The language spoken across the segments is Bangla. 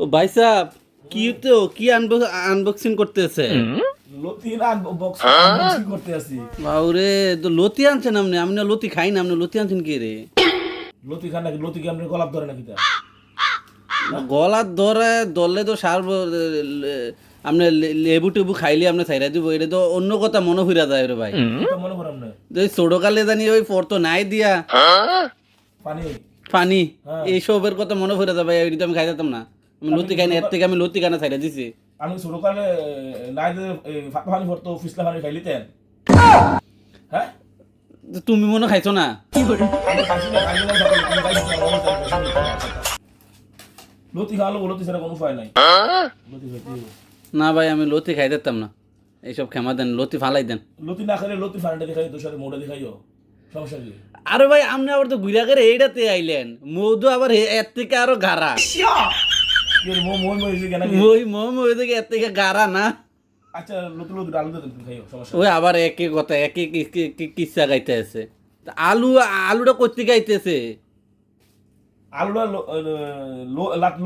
ও ভাই সাহেব কি আনবক্সিং করতেছে? লতি না বক্স আনবক্সিং করতে আসি। বাউরে, তো লতি আনছেন আপনি? আমি না লতি খাই না, আপনি লতি আনছেন কি রে? লতি খান নাকি? লতি কি আপনি গলাপ ধরে নাকি তা? গলার ধরলে তো আপনি লেবু টেবু খাইলে আপনি ছাইরা দিব, এটা তো অন্য কথা মনে হইরা যায় রে ভাই। এটা মনে করেন না ওই ছোটকালে জানি ওই পড়তো নাই দিয়া পানি। পানি, হ্যাঁ। এইসবের কথা মনে হইরা যায় ভাই, এটা তো আমি খাই যেতাম না। আমি লতি খাই না, এর থেকে আমি লতি খানা ছাইরা দিছি। আমি ছোটকালে নাই যে পানি পড়তো ফিসলা পানি খাইলিতেন। হ্যাঁ, তো তুমি মনে খাইছো না? আমি খাইছি না, খাইলে না সকালে তুমি খাইছো না, আমি খাইছি না। লতি খাওয়ালো, লতি ছাড়া কোনো উপায় নাই। লতি খাইতে হবে। না ভাই, আমি লতি খাই যেতাম না। এইসব ক্ষমা দেন, লতি ফালাই দেন। লতি না খেলে লতি ফানিটা দেখাই, তোর সাথে মোটা দেখাইও, সমস্যা কি? আরে ভাই, আপনি আবার তো ঘুরা করে এইটাতে আইলেন, মধু আবার এর থেকে আরো গাড়া। কি হলো, মই হয়েছে কেন? ওই মোম ওই থেকে এর থেকে গাড়া না। আচ্ছা, লতি লতি ডাল দিয়ে তুমি খাইও, সমস্যা ওই আবার একই কথা, একই কিচ্ছা গাইতে আছে। তা আলুটা করতে গাইতেছে। আলুটা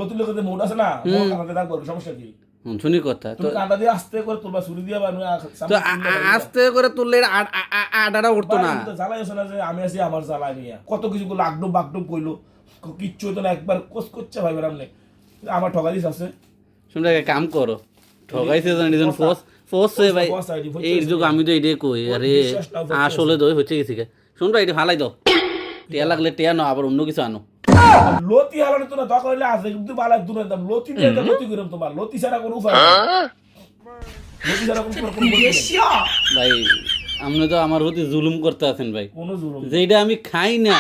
লতি লোকের মোট আছে না, মোট কাঁটাতে থাকবো, সমস্যা কি? শুনি কথা তো। তুমি কাঁটা দিয়ে আস্তে করে তুলবা, ছুরি দিয়ে বা তো আস্তে করে তুললে আটাটা উঠতো না। জ্বালাই আছে না যে আমি আছি আমার জ্বালাই নিয়ে কত কিছু লাগডুব বাগডুব কইলো, কিচ্ছু হতো না, একবার কোচ করছে ভাই বেরাম নেই। আমার ঠগালিস আছে। শুনলে একটা কাম করো, ঠগাইছে জানি ফোর্স হয়ে ভাই। এই যুগ আমি তো এটাই কই, আরে আসলে দই হচ্ছে গেছি। শুনবা, এটা ফালাই দাও। টিয়া লাগলে টিয়া নাও, আবার অন্য কিছু আনো। লতি হালানো তো না, দরকার হলে আছে কিন্তু বালাক দূরে দাম লতি দিয়ে দাও, লতি কইরাম তোমার লতি ছাড়া কোনো উপায় নেই। লতি ছাড়া কোনো উপায় নেই। ভাই, আপনি তো আমার প্রতি জুলুম করতে আছেন ভাই। কোনো জুলুম নেই। যেটা আমি খাই না,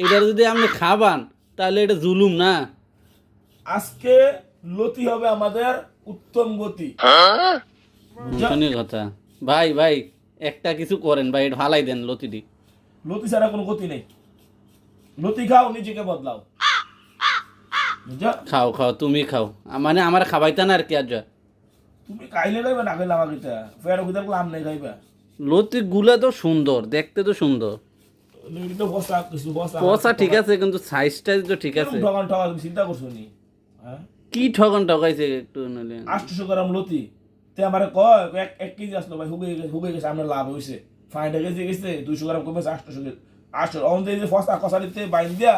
এটা যদি আপনি খাবান, তাহলে এটা জুলুম না? আজকে লতি হবে আমাদের উত্তম গতি। শুনি কথা ভাই, ভাই একটা কিছু করেন ভাই, এটা ফালাই দেন লতিটি। লতি ছাড়া কোনো গতি নেই। লতি খাও, নিজেকে বদলাও। বুঝছো? খাও খাও, তুমি খাও, মানে আমার খাবাইতা না আর কি। আজ তুমি খাইলে খাইবে, না খাইলে আমাকে ফেরো কিতাব লাভ নেই খাইবা। লতি গুলা তো সুন্দর, দেখতে তো সুন্দর। লতি তো বসা কিছু বসা পচা ঠিক আছে, কিন্তু সাইজটা তো ঠিক আছে। ঠগান ঠগা তুমি চিন্তা করছো নি? হ্যাঁ, কি ঠকান ঠকাইছে একটু নাহলে। 800 গ্রাম লতি তে আমারে কয় এক কেজি আসলো ভাই, হুবে গেছে, আমরা লাভ হইছে। ফাইনটা কেজি গেছে 200 গ্রাম কমেছে 800 800 অন দিয়ে যে ফসা কষা দিতে বাইন দিয়া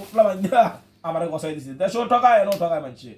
উঠলা বাইন দিয়া আমারে কষাই দিছে 150 টাকা এনো টাকা মানছে।